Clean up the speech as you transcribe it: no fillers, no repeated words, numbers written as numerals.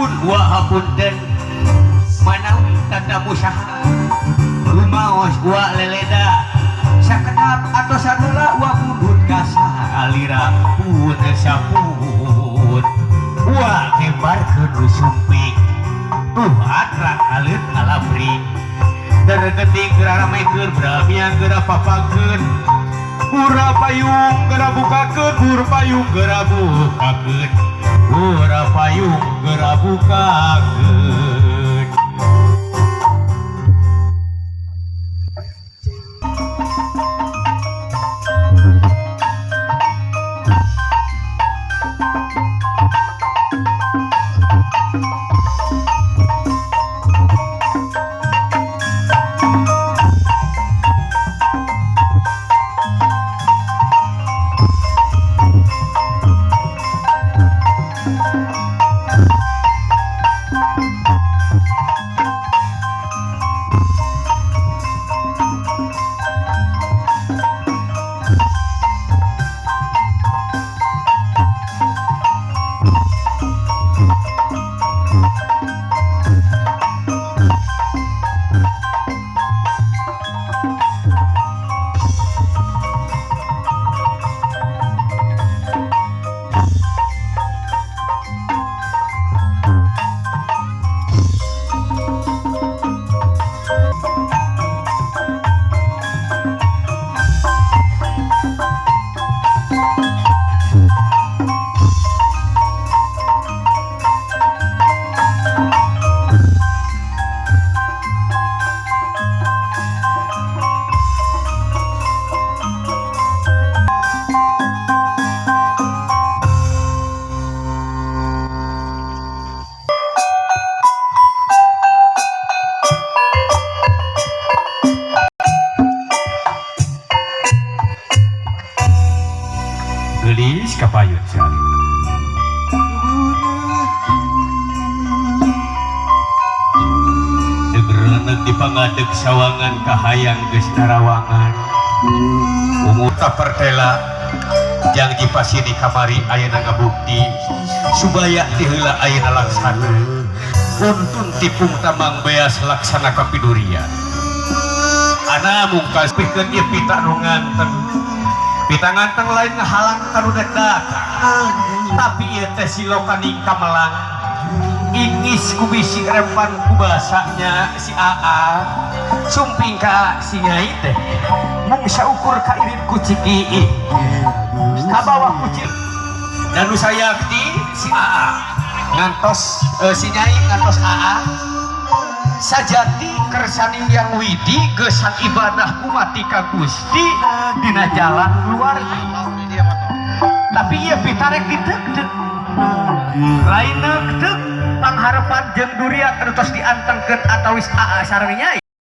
Ampun gua hapunten manawi tanda musaha rumaos gua leleda sakedap atau sanula gua mundut kasa alira pun saput gua kebar ke dusumping atra alit alabri dan keting gerara meker beramian gera papakeun pura payung gera bukakeun pur payung gera bukakeun pura payung gera bukakeun. Gelis kapayun sari degereuneg dipangadeg sawangan kahayang geus narawangan umur tak pertela jang dipasi di kamari ayeuna ngabukti subaya ti heula ayeuna laksana untun tipung tamang beas laksana kapidurian ana mungkas pikeun ieu pita nu nganten pita nganteng lain ngahalang karudet datang tapi ieu teh silokaning kamelang ingis ku bisi rempan ku basanya si Aa sumping ka si Nyai teh mung saukur ka irit ku ciki kabawa ku ciki dan nu sayakti si Aa ngantos si Nyai ngantos Aa sajati kersani yang widi gesan ibadah umati ka Gusti dina jalan luar tapi ieu pitarek dideuk-deuk lain neuk deuk pangharapan jeung durian terus diantengkeun atawis Aa sareng Nyai